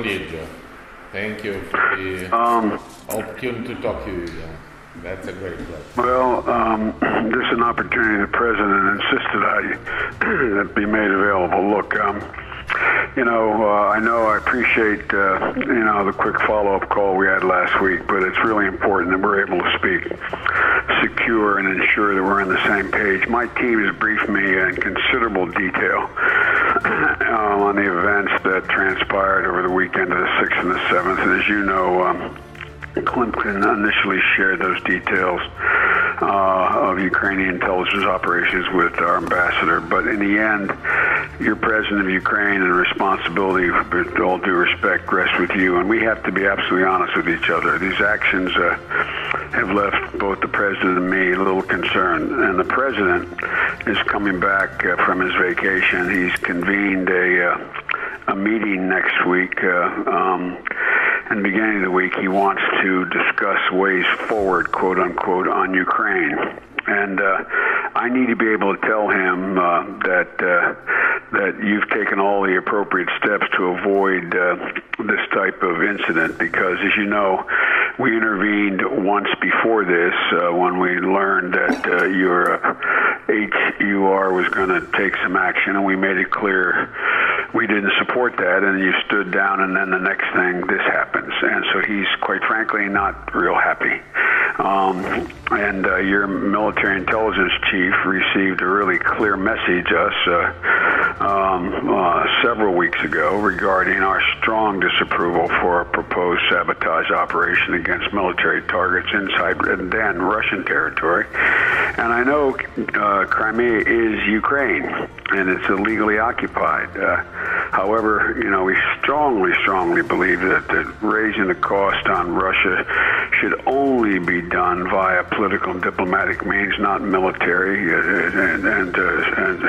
indeed, Joe. Thank you for the opportunity to talk to you. Yeah. That's a great pleasure. Well, this is an opportunity the President insisted that be made available. Look, I know I appreciate, the quick follow-up call we had last week, but it's really important that we're able to speak secure and ensure that we're on the same page. My team has briefed me in considerable detail on the events that transpired over the weekend of the 6th and the 7th. And as you know, Clinton initially shared those details of Ukrainian intelligence operations with our ambassador, but in the end, you're president of Ukraine, and responsibility, with all due respect, rests with you. And we have to be absolutely honest with each other. These actions have left both the president and me a little concerned. And the president is coming back from his vacation. He's convened a meeting next week. And beginning of the week, he wants to discuss ways forward, quote unquote, on Ukraine. And I need to be able to tell him that you've taken all the appropriate steps to avoid this type of incident, because, as you know, we intervened once before this when we learned that your HUR was going to take some action, and we made it clear we didn't support that, and you stood down, and then the next thing, this happens. And so he's, quite frankly, not real happy. And your military intelligence chief received a really clear message several weeks ago regarding our strong disapproval for a proposed sabotage operation against military targets inside and then Russian territory. And I know Crimea is Ukraine, and it's illegally occupied. However, we strongly believe that raising the cost on Russia should only be done via political and diplomatic means, not military and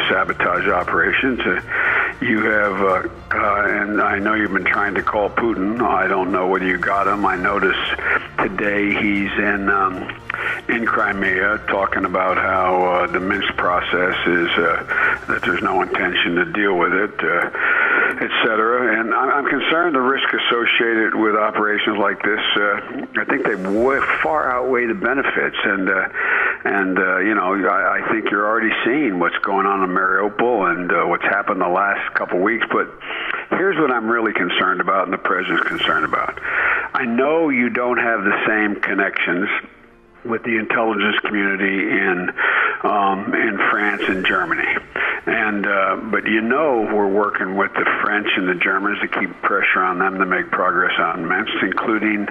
sabotage operations. You have, and I know you've been trying to call Putin. I don't know whether you got him. I noticed today he's in Crimea talking about how the Minsk process is that there's no intention to deal with it, etc. And I'm concerned the risk associated with operations like this. I think they far outweigh the benefits, and I think you're already seeing what's going on in Mariupol and what's happened the last couple weeks. But here's what I'm really concerned about, and the president's concerned about. I know you don't have the same connections with the intelligence community in France and Germany, but we're working with the French and the Germans to keep pressure on them to make progress on Minsk, including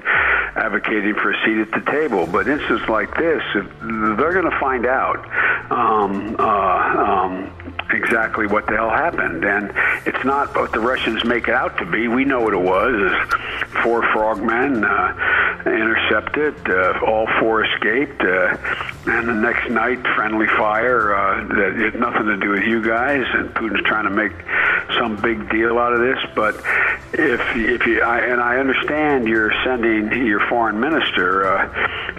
advocating for a seat at the table. But instances like this, they're going to find out exactly what the hell happened, and it's not what the Russians make it out to be. We know what it was: is 4 frogmen intercepted, all 4 escaped, and the next night friendly fire that had nothing to do with you guys, and Putin's trying to make some big deal out of this. But I understand you're sending your foreign minister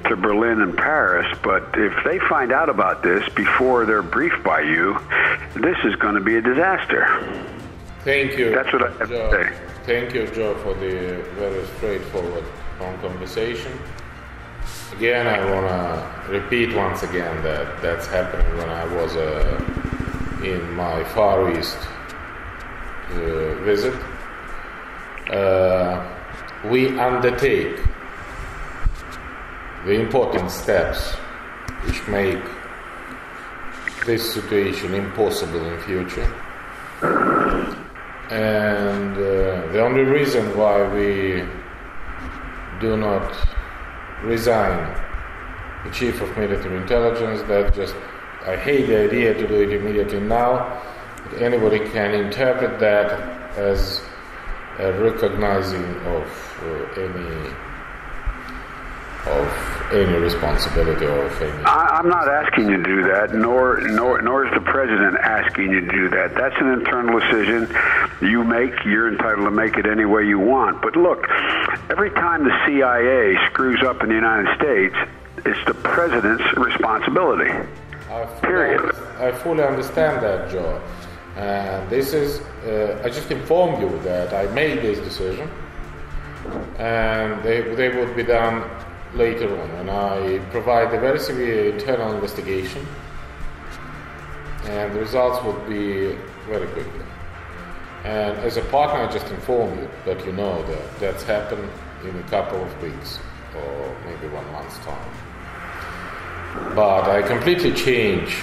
to Berlin and Paris, but if they find out about this before they're briefed by you, this is going to be a disaster. Thank you. That's what I have to say. Thank you, Joe, for the very straightforward conversation. Again, I want to repeat once again that that's happening when I was in my Far East visit. We undertake the important steps which make this situation impossible in future. And the only reason why we do not resign the chief of military intelligence, I hate the idea to do it immediately now, but anybody can interpret that as a recognizing of any responsibility or of any... I'm not asking you to do that, nor is the president asking you to do that. That's an internal decision you make. You're entitled to make it any way you want. But look, every time the CIA screws up in the United States, it's the president's responsibility. Period. I fully understand that, Joe. And this is, I just informed you that I made this decision and they would be done later on. And I provide a very severe internal investigation, and the results would be very quickly. And as a partner, I just inform you that you know that that's happened in a couple of weeks or maybe 1 month's time. But I completely change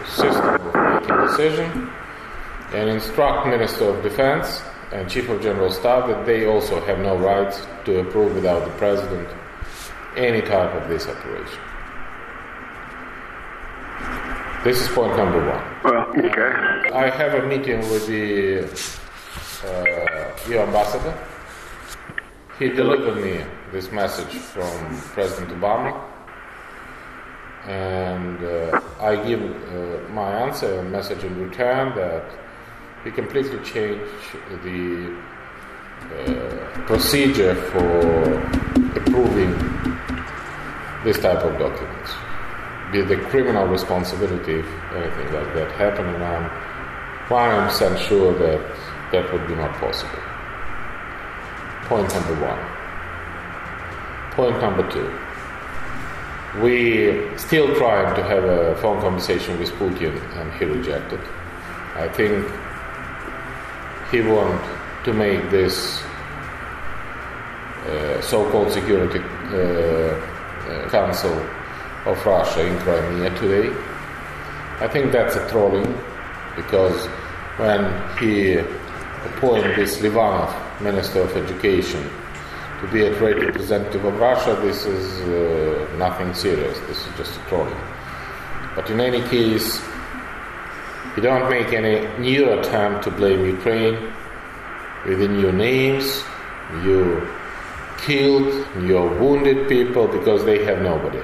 the system of making decision and instruct Minister of Defense and Chief of General Staff that they also have no rights to approve without the President any type of this operation. This is point number one. Well, okay. I have a meeting with the EU ambassador. He delivered me this message from President Obama, and I give my answer and message in return that we completely changed the procedure for approving this type of documents. Be the criminal responsibility if anything like that happened, and I'm 100% sure that that would be not possible. Point number one. Point number two. We still trying to have a phone conversation with Putin, and he rejected. I think he want to make this so-called Security Council of Russia in Crimea today. I think that's a trolling, because when he appointed this Livanov, Minister of Education, to be a trade representative of Russia, this is nothing serious. This is just a trolling. But in any case, you don't make any new attempt to blame Ukraine with the new names. You killed, you wounded people because they have nobody.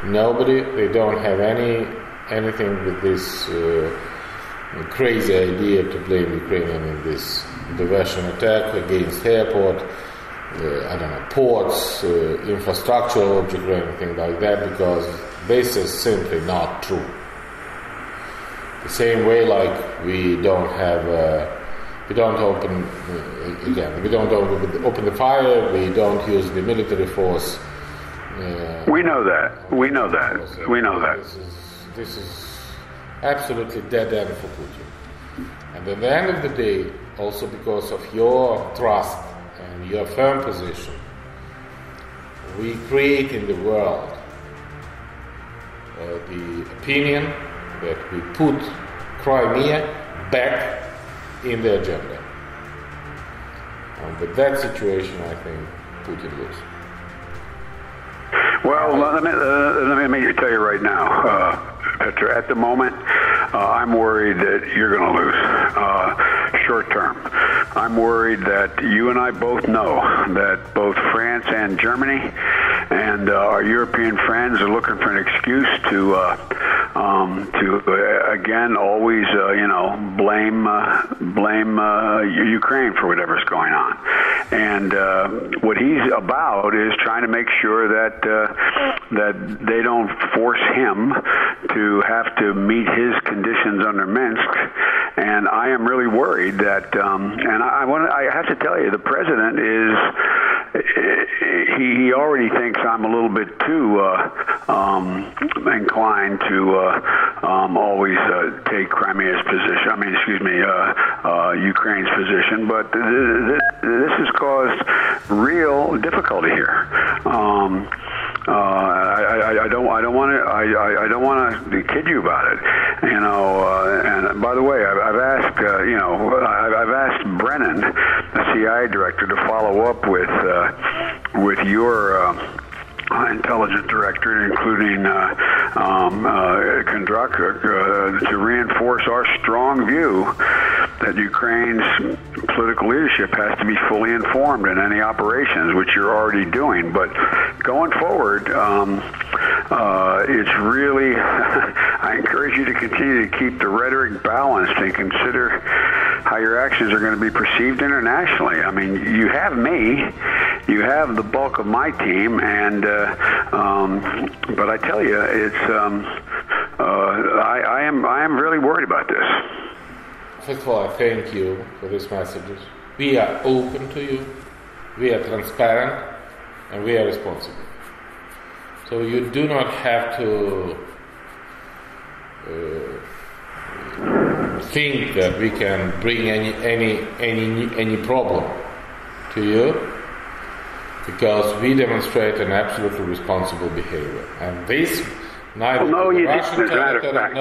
Nobody, they don't have anything with this crazy idea to blame Ukrainian in this diversion attack against airport, ports, infrastructural object or anything like that, because this is simply not true. The same way like we don't open the fire, we don't use the military force. We know that. This is absolutely dead end for Putin. And at the end of the day, also because of your trust and your firm position, we create in the world the opinion that we put Crimea back in the agenda. And with that situation, I think Putin loses. Well, let me tell you right now, Petro, at the moment, I'm worried that you're going to lose short term. I'm worried that you and I both know that both France and Germany and our European friends are looking for an excuse to again always blame Ukraine for whatever's going on. And what he's about is trying to make sure that they don't force him to have to meet his conditions under Minsk. And I am really worried that, and I have to tell you, the president is, he already thinks I'm a little bit too inclined to always take Crimea's position. Ukraine's position. But this has caused real difficulty here. I don't want to kid you about it. And by the way, I've asked Brennan, the CIA director, to follow up with your intelligence director, including Kondratyuk, to reinforce our strong view that Ukraine's political leadership has to be fully informed in any operations, which you're already doing. But going forward, it's really, I encourage you to continue to keep the rhetoric balanced and consider how your actions are going to be perceived internationally. I mean, you have me, you have the bulk of my team, and but I tell you, it's I am really worried about this. First of all, I thank you for these messages. We are open to you. we are transparent, and we are responsible. So you do not have to think that we can bring any problem to you, because we demonstrate an absolutely responsible behavior. And this neither no, the you Russian didn't, territory,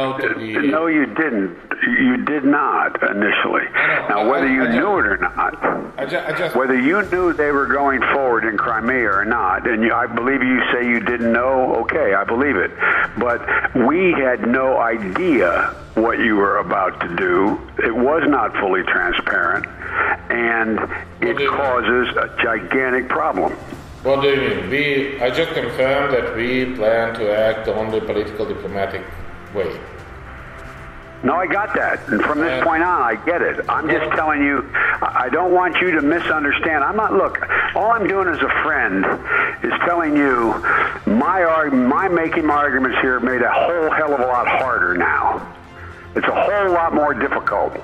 no, you didn't. You did not initially. Now, whether you knew it or not, whether you knew they were going forward in Crimea or not, and I believe you say you didn't know, okay, I believe it. But we had no idea what you were about to do. It was not fully transparent, and it causes a gigantic problem. What do you mean? I just confirmed that we plan to act on the political diplomatic way. No, I got that. And from this point on, I get it. I'm just telling you, I don't want you to misunderstand. Look, all I'm doing as a friend is telling you my making my arguments here made a whole hell of a lot harder now. It's a whole lot more difficult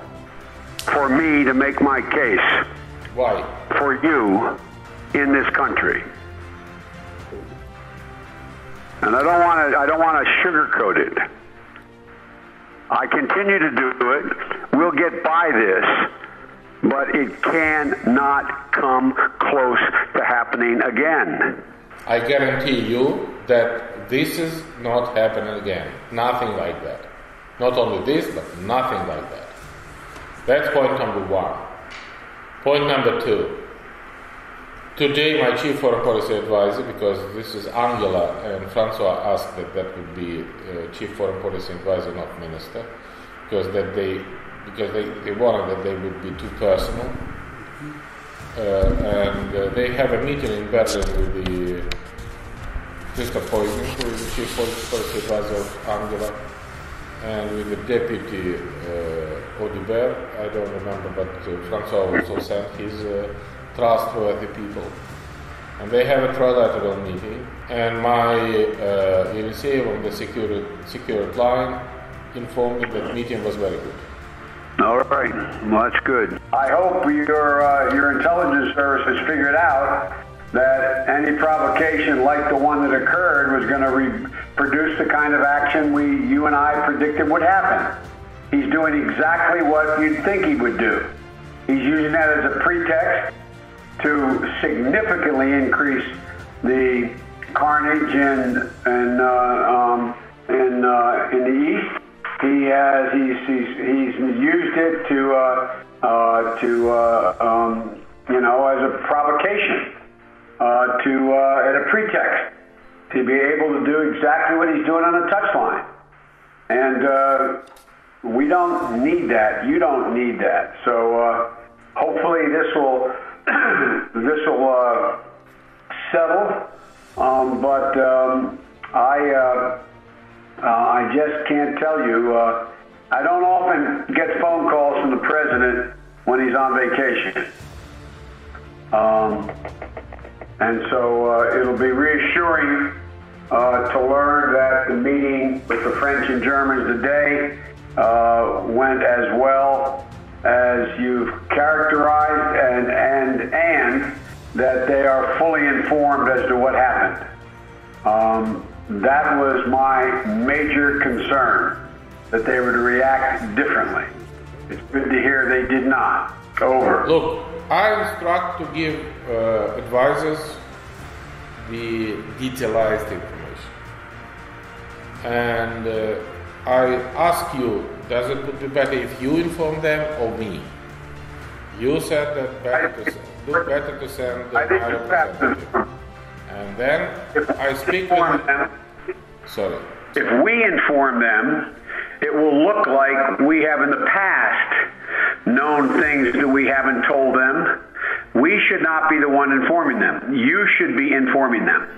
for me to make my case. Why? For you in this country. And I don't want to sugarcoat it. I continue to do it. We'll get by this, but it cannot come close to happening again. I guarantee you that this is not happening again. Nothing like that. Not only this, but nothing like that. That's point number one. Point number two. Today, my chief foreign policy advisor, because this is Angela and Francois asked that would be chief foreign policy advisor, not minister, because they wanted that they would be too personal. And they have a meeting in Berlin with the Christoph Heusing, who is the chief foreign policy advisor of Angela, and with the deputy Audibert, I don't remember, but Francois also sent his trustworthy people. And they have a trilateral meeting, and my Yenisei on the secure line informed me that meeting was very good. All right, well, that's good. I hope your intelligence service has figured out that any provocation like the one that occurred was going to produce the kind of action you and I predicted would happen. He's doing exactly what you'd think he would do. He's using that as a pretext to significantly increase the carnage in the east. He's used it to as a provocation, at a pretext to be able to do exactly what he's doing on the touchline. And we don't need that. You don't need that. So hopefully this will settle. But I just can't tell you. I don't often get phone calls from the president when he's on vacation. And so it'll be reassuring to learn that the meeting with the French and Germans today went as well as you've characterized, and that they are fully informed as to what happened. That was my major concern, that they would react differently. It's good to hear they did not. Over. Look, I instruct to give advisors the detailized information. And I ask you, does it would be better if you inform them or me? You said that better to send the representative. And then I speak with them. Sorry. If we inform them, it will look like we have in the past known things that we haven't told them. We should not be the one informing them. You should be informing them.